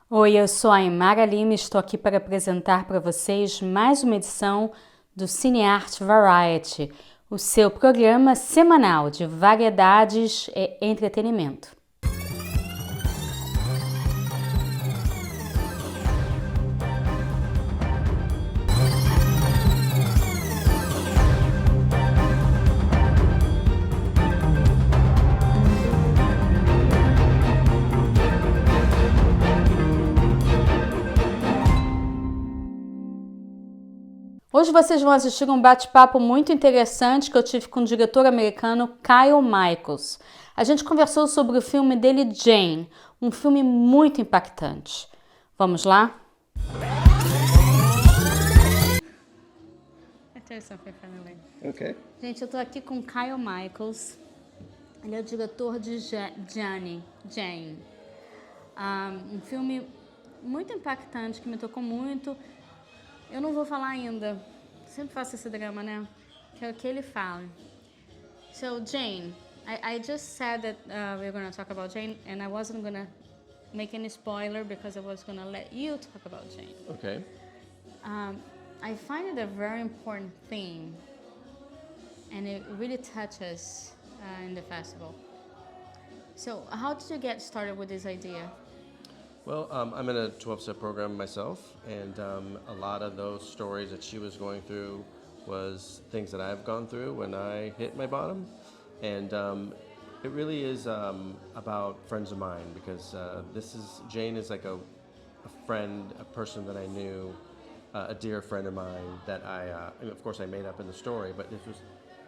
Oi, eu sou a Aymara Limma e estou aqui para apresentar para vocês mais uma edição do Cine Arte Variety, o seu programa semanal de variedades e entretenimento. Hoje vocês vão assistir um bate-papo muito interessante que eu tive com o diretor americano Kyle Michaels. A gente conversou sobre o filme dele Jane, um filme muito impactante. Vamos lá? Okay. Gente, eu tô aqui com Kyle Michaels. Ele é o diretor de Jane. Um filme muito impactante que me tocou muito. Eu não vou falar ainda. Sempre faço esse drama, né? Que é o que ele fala. So, Jane, I just said that we're going to talk about Jane, and I wasn't going to make any spoiler because I was going to let you talk about Jane. Okay. I find it a very important theme, and it really touches in the festival. So, how did you get started with this idea? Well, I'm in a 12-step program myself, and a lot of those stories that she was going through was things that I've gone through when I hit my bottom. And it really is about friends of mine because Jane is like a friend, a person that I knew, a dear friend of mine that of course I made up in the story, but this was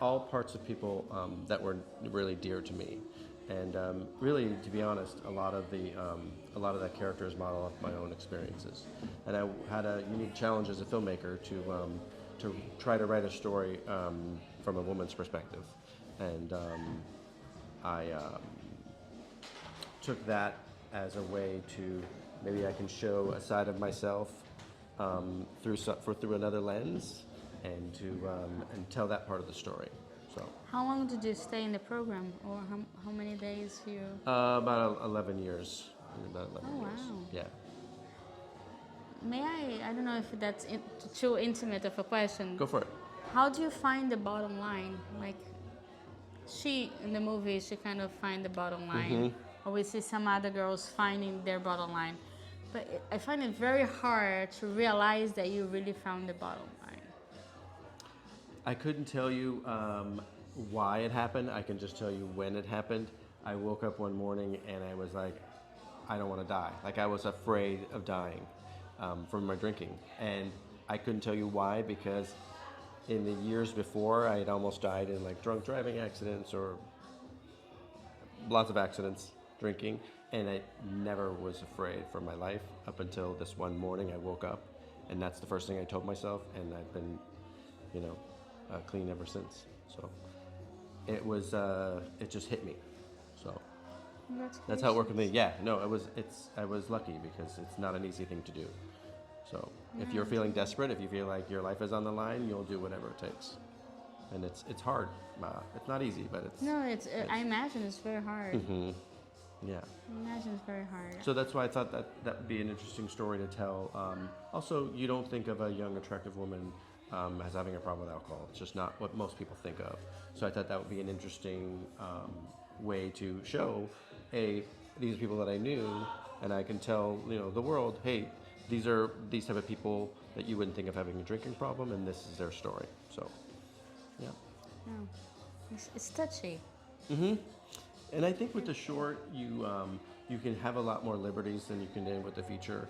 all parts of people that were really dear to me. And really, to be honest, a lot of that character is modeled off my own experiences. And I had a unique challenge as a filmmaker to try to write a story from a woman's perspective. And I took that as a way to maybe I can show a side of myself through another lens, and and tell that part of the story. So. How long did you stay in the program, or how many days you? About 11 years. About 11 Oh, years. wow. Yeah. May I don't know if that's too intimate of a question. Go for it. How do you find the bottom line? Like, she, in the movie, she kind of find the bottom line. Or we see some other girls finding their bottom line. But I find it very hard to realize that you really found the bottom line. I couldn't tell you why it happened. I can just tell you when it happened. I woke up one morning and I was like, I don't want to die. Like I was afraid of dying from my drinking. And I couldn't tell you why because in the years before I had almost died in like drunk driving accidents or lots of accidents drinking. And I never was afraid for my life up until this one morning I woke up. And that's the first thing I told myself. And I've been, clean ever since. So it was, it just hit me. So that's how it worked with me. Yeah, no, I was lucky because it's not an easy thing to do. So if you're feeling desperate, if you feel like your life is on the line, you'll do whatever it takes. And it's hard. It's not easy, but it's. No, I imagine it's very hard. Mm-hmm. Yeah. I imagine it's very hard. So that's why I thought that would be an interesting story to tell. Also, you don't think of a young, attractive woman as having a problem with alcohol. It's just not what most people think of. So I thought that would be an interesting way to show, hey, these are people that I knew, and I can tell the world, hey, these are these type of people that you wouldn't think of having a drinking problem, and this is their story. So, yeah. Yeah. It's touchy. Mm-hmm. And I think with the short, you can have a lot more liberties than you can do with the feature.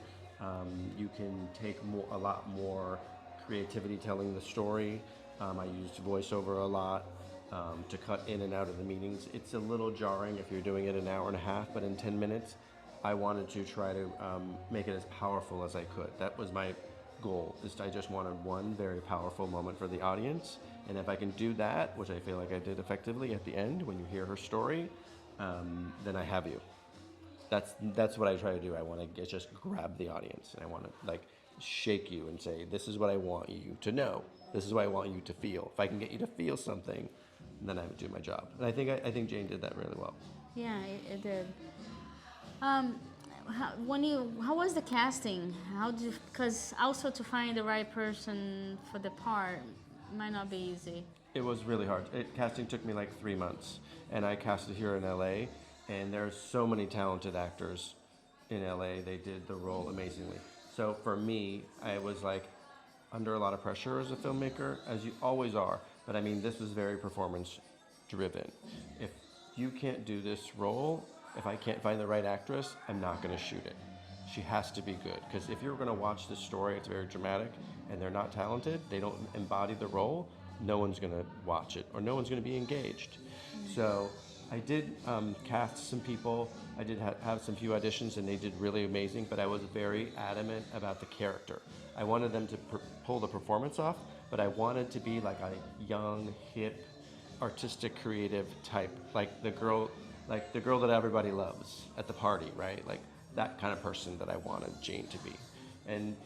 You can take a lot more creativity telling the story. I used voiceover a lot to cut in and out of the meetings. It's a little jarring if you're doing it an hour and a half, but in 10 minutes, I wanted to try to make it as powerful as I could. That was my goal. I just wanted one very powerful moment for the audience. And if I can do that, which I feel like I did effectively at the end when you hear her story, then I have you. That's what I try to do. I want to just grab the audience, and I want to shake you and say, this is what I want you to know. This is what I want you to feel. If I can get you to feel something, then I would do my job. And I think Jane did that really well. Yeah, it did. how was the casting? How did you, because also to find the right person for the part might not be easy. It was really hard. Casting took me like 3 months, and I casted here in LA, and there's so many talented actors in LA. They did the role amazingly. So for me, I was like under a lot of pressure as a filmmaker, as you always are. But I mean, this was very performance driven. If you can't do this role, if I can't find the right actress, I'm not going to shoot it. She has to be good, because if you're going to watch this story, it's very dramatic, and they're not talented, they don't embody the role, no one's going to watch it, or no one's going to be engaged. So I did cast some people. I did have some few auditions, and they did really amazing, but I was very adamant about the character. I wanted them to pull the performance off, but I wanted to be like a young, hip, artistic, creative type, like the girl that everybody loves at the party, right? Like that kind of person that I wanted Jane to be. And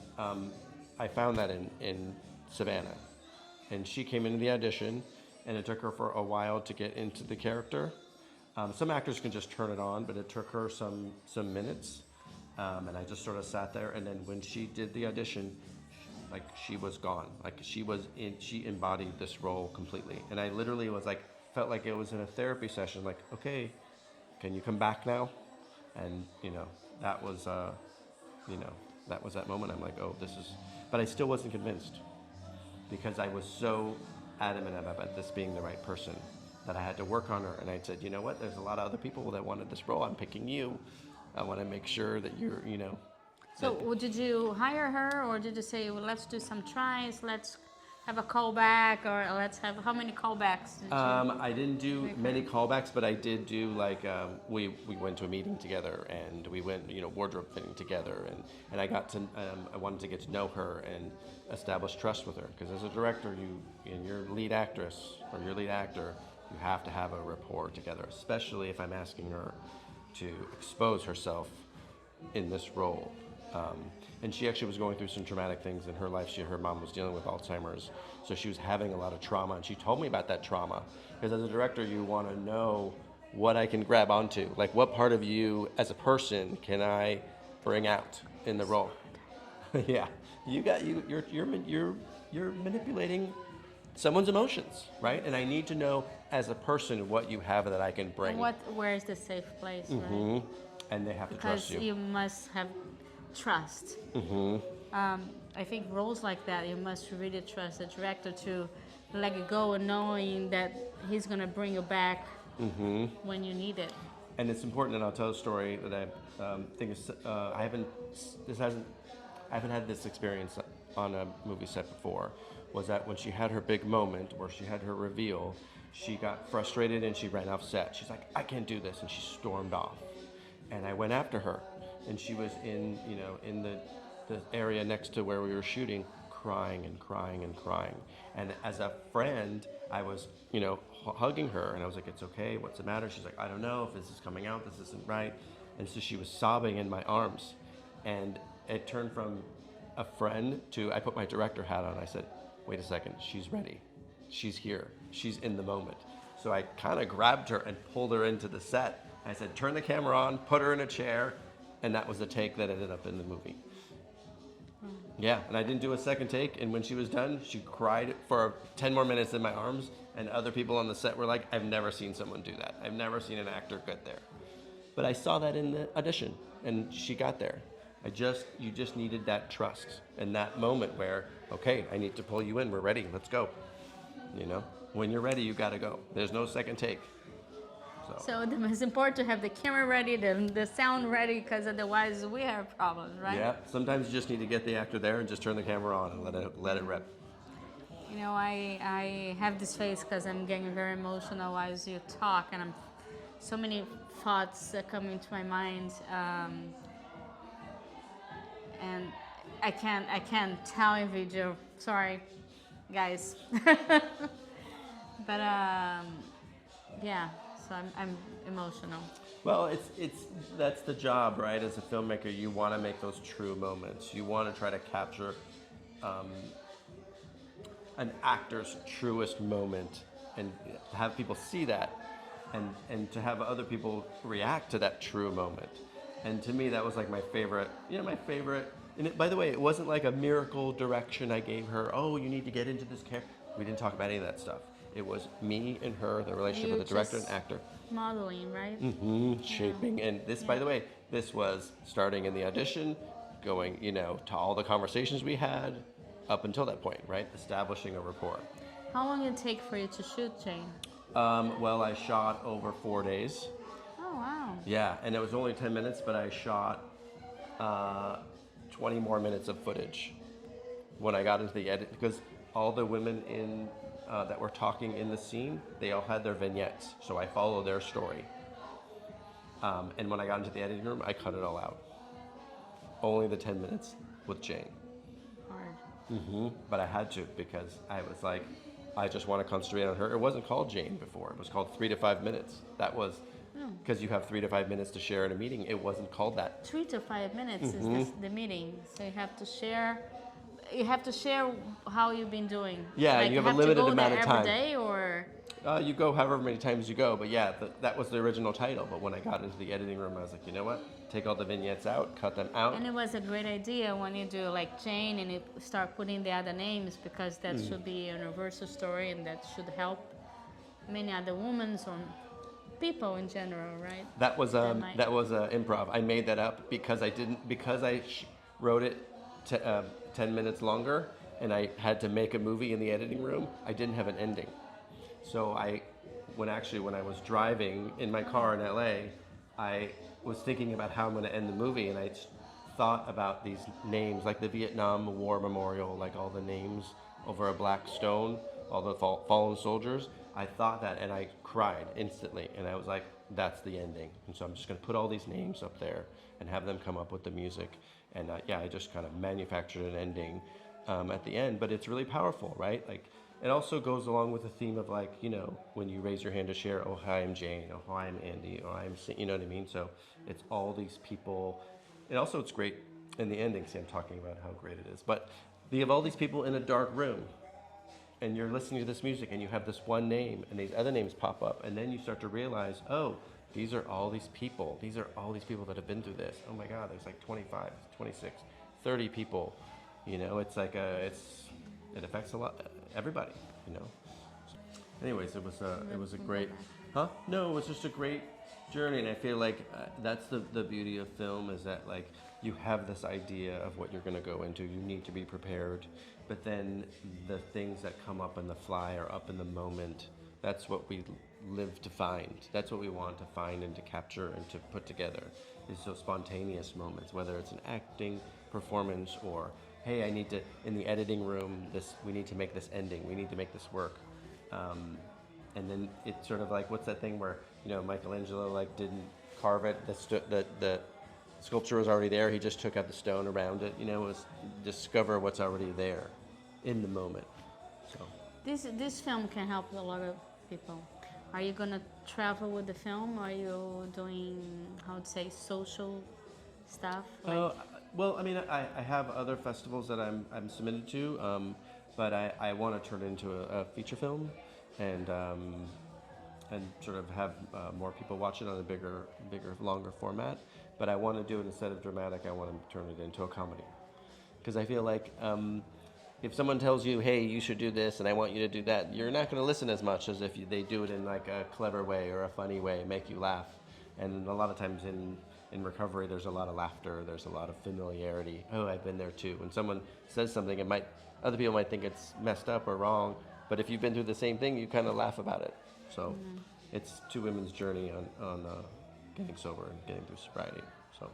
I found that in Savannah. And she came into the audition, and it took her for a while to get into the character. Some actors can just turn it on, but it took her some minutes. And I just sort of sat there, and then when she did the audition, like she was gone. Like she embodied this role completely. And I literally was like, felt like it was in a therapy session. Like, okay, can you come back now? And that was that moment. I'm like, oh, this is. But I still wasn't convinced, because I was so adamant about this being the right person that I had to work on her. And I said, you know what? There's a lot of other people that wanted this role. I'm picking you. I want to make sure that you're. So did you hire her, or did you say, well, let's do some tries, let's have a callback, or let's have, how many callbacks did you I didn't do many callbacks, but I did do like we went to a meeting together, and we went wardrobe fitting together, and I got to I wanted to get to know her and establish trust with her, because as a director, and your lead actress or your lead actor, you have to have a rapport together, especially if I'm asking her to expose herself in this role. And she actually was going through some traumatic things in her life. Her mom was dealing with Alzheimer's, so she was having a lot of trauma, and she told me about that trauma. Because as a director, you want to know what I can grab onto, like what part of you as a person can I bring out in the role. Yeah, you're manipulating someone's emotions, right? And I need to know as a person what you have that I can bring. And where is the safe place, right? And they have to trust you. Because you must have trust. I think roles like that, you must really trust the director to let it go, and knowing that he's going to bring you back when you need it. And it's important, and I'll tell a story that I think is I haven't had this experience on a movie set before. Was that when she had her big moment where she had her reveal, she got frustrated and she ran off set. She's like, I can't do this, and she stormed off. And I went after her, and she was in the area next to where we were shooting, crying and crying and crying. And as a friend, I was hugging her, and I was like, it's okay, what's the matter? She's like, I don't know if this is coming out, this isn't right. And so she was sobbing in my arms, and it turned from a friend to, I put my director hat on. I said, wait a second, she's ready, she's here, she's in the moment. So I kind of grabbed her and pulled her into the set. I said, turn the camera on, put her in a chair, and that was the take that ended up in the movie. Yeah, and I didn't do a second take, and when she was done, she cried for 10 more minutes in my arms, and other people on the set were like, I've never seen someone do that. I've never seen an actor get there. But I saw that in the audition, and she got there. You just needed that trust, and that moment where, okay, I need to pull you in, we're ready, let's go. When you're ready, you gotta go. There's no second take. So it's important to have the camera ready, the sound ready, because otherwise we have problems, right? Yeah, sometimes you just need to get the actor there and just turn the camera on and let it rip. I have this face because I'm getting very emotional as you talk, and so many thoughts that come into my mind, and I can't tell in video. Sorry, guys. But yeah. So I'm emotional. Well, that's the job, right? As a filmmaker, you want to make those true moments. You want to try to capture an actor's truest moment, and have people see that, and to have other people react to that true moment. And to me, that was like my favorite, my favorite. And by the way, it wasn't like a miracle direction I gave her. Oh, you need to get into this character. We didn't talk about any of that stuff. It was me and her, the relationship with the director and actor. Modeling, right? Shaping. And this, by the way, this was starting in the audition, going, to all the conversations we had up until that point, right? Establishing a rapport. How long did it take for you to shoot, Jane? Well, I shot over 4 days. Oh, wow. Yeah, and it was only 10 minutes, but I shot 20 more minutes of footage when I got into the edit, because all the women that were talking in the scene, they all had their vignettes, so I followed their story. And when I got into the editing room, I cut it all out. Only the 10 minutes with Jane. Hard. But I had to, because I was like, I just want to concentrate on her. It wasn't called Jane before. It was called 3 to 5 minutes. That was because you have 3 to 5 minutes to share in a meeting. It wasn't called that. 3 to 5 minutes is the meeting. So you have to share. You have to share how you've been doing. Yeah, like, you have a limited amount of time. Every day, or you go however many times you go. But yeah, that was the original title. But when I got into the editing room, I was like, you know what? Take all the vignettes out, cut them out. And it was a great idea when you do like Jane and you start putting the other names, because that should be a universal story and that should help many other women or people in general, right? That was improv. I made that up because I wrote it 10 minutes longer, and I had to make a movie in the editing room. I didn't have an ending, so when I was driving in my car in LA, I was thinking about how I'm going to end the movie, and I thought about these names, like the Vietnam War Memorial, like all the names over a black stone, all the fallen soldiers. I thought that, and I cried instantly, and I was like, that's the ending. And so I'm just going to put all these names up there and have them come up with the music. And I just kind of manufactured an ending at the end, but it's really powerful, right? Like, it also goes along with the theme of, like, when you raise your hand to share, oh, hi, I'm Jane, oh, hi, I'm Andy, oh, I'm, you know what I mean? So it's all these people. And also it's great in the ending, see, I'm talking about how great it is, but you have all these people in a dark room, and you're listening to this music, and you have this one name, and these other names pop up, and then you start to realize, oh, these are all these people. These are all these people that have been through this. Oh my God, there's like 25, 26, 30 people. It's like it affects a lot, everybody. Anyways, it was a great, No, it was just a great journey, and I feel like that's the beauty of film, is that, like, you have this idea of what you're going to go into. You need to be prepared, but then the things that come up in the fly or up in the moment, that's what we live to find. That's what we want to find and to capture and to put together, is those spontaneous moments, whether it's an acting performance or, hey, I need to, in the editing room, we need to make this ending, we need to make this work. And then it's sort of like, what's that thing where, Michelangelo, like, didn't carve it, the sculpture was already there, he just took out the stone around it, it was discover what's already there in the moment. So this film can help a lot of people. Are you gonna travel with the film? Are you doing, how to say, social stuff? Well, I mean, I have other festivals that I'm submitted to, but I want to turn it into a feature film, and sort of have more people watch it on a bigger, longer format. But I want to do it, instead of dramatic, I want to turn it into a comedy, because I feel like if someone tells you, hey, you should do this and I want you to do that, you're not going to listen as much as if they do it in like a clever way or a funny way, make you laugh. And a lot of times in recovery, there's a lot of laughter, there's a lot of familiarity. Oh, I've been there too. When someone says something, other people might think it's messed up or wrong, but if you've been through the same thing, you kind of laugh about it. So it's two women's journey on getting sober and getting through sobriety. So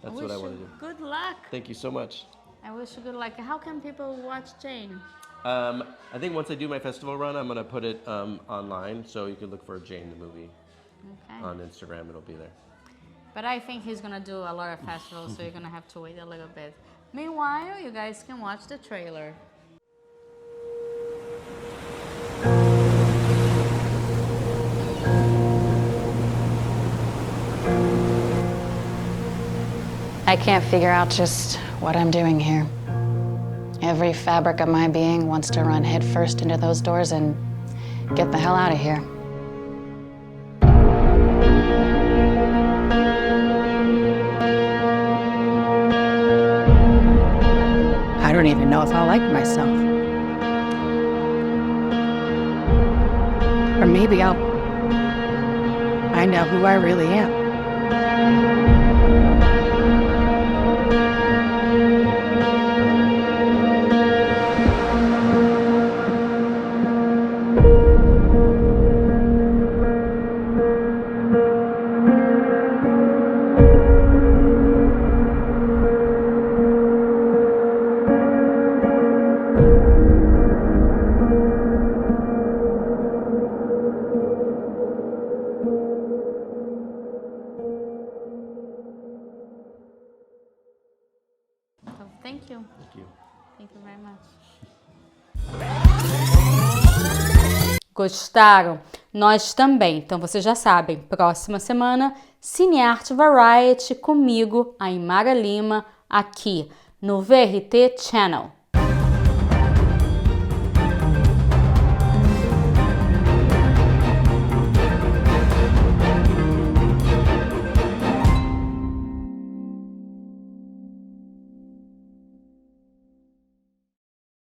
that's what I want to do. Good luck. Thank you so much. I wish you good luck. How can people watch Jane? I think once I do my festival run, I'm going to put it online, so you can look for Jane the movie on Instagram. It'll be there. But I think he's going to do a lot of festivals, so you're going to have to wait a little bit. Meanwhile, you guys can watch the trailer. I can't figure out just what I'm doing here. Every fabric of my being wants to run headfirst into those doors and get the hell out of here. don't even know if I'll like myself. Or maybe I'll find out who I really am. Então, thank you. Thank you. Thank you very much. Gostaram? Nós também. Então vocês já sabem, próxima semana, Cine Arte Variety comigo, Aymara Limma, aqui no VRT Channel.